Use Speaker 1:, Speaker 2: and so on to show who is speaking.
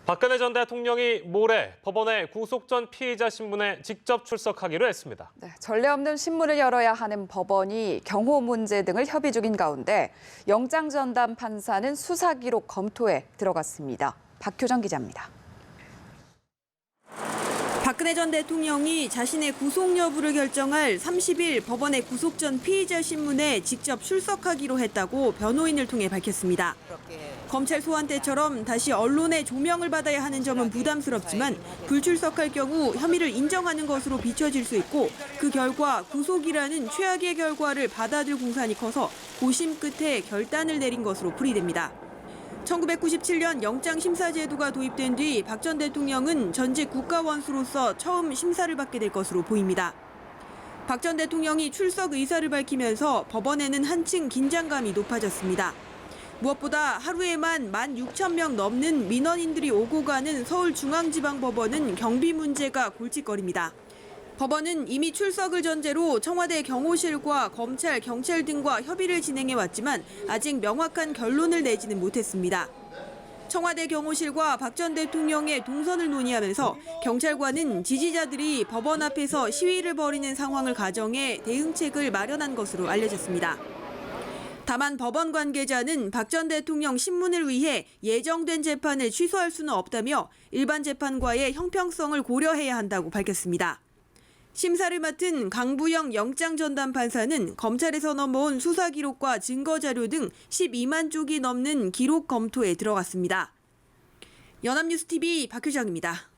Speaker 1: 박근혜 전 대통령이 모레 법원에 구속 전 피의자 신문에 직접 출석하기로 했습니다.
Speaker 2: 네, 전례 없는 신문을 열어야 하는 법원이 경호 문제 등을 협의 중인 가운데 영장 전담 판사는 수사 기록 검토에 들어갔습니다. 박효정 기자입니다.
Speaker 3: 박근혜 전 대통령이 자신의 구속 여부를 결정할 30일 법원의 구속 전 피의자 신문에 직접 출석하기로 했다고 변호인을 통해 밝혔습니다. 검찰 소환 때처럼 다시 언론의 조명을 받아야 하는 점은 부담스럽지만 불출석할 경우 혐의를 인정하는 것으로 비춰질 수 있고 그 결과 구속이라는 최악의 결과를 받아들 공산이 커서 고심 끝에 결단을 내린 것으로 풀이됩니다. 1997년 영장심사제도가 도입된 뒤 박 전 대통령은 전직 국가원수로서 처음 심사를 받게 될 것으로 보입니다. 박 전 대통령이 출석 의사를 밝히면서 법원에는 한층 긴장감이 높아졌습니다. 무엇보다 하루에만 16,000명 넘는 민원인들이 오고 가는 서울중앙지방법원은 경비 문제가 골칫거리입니다. 법원은 이미 출석을 전제로 청와대 경호실과 검찰, 경찰 등과 협의를 진행해왔지만 아직 명확한 결론을 내지는 못했습니다. 청와대 경호실과 박 전 대통령의 동선을 논의하면서 경찰관은 지지자들이 법원 앞에서 시위를 벌이는 상황을 가정해 대응책을 마련한 것으로 알려졌습니다. 다만 법원 관계자는 박 전 대통령 신문을 위해 예정된 재판을 취소할 수는 없다며 일반 재판과의 형평성을 고려해야 한다고 밝혔습니다. 심사를 맡은 강부영 영장전담 판사는 검찰에서 넘어온 수사 기록과 증거 자료 등 12만 쪽이 넘는 기록 검토에 들어갔습니다. 연합뉴스TV 박효정입니다.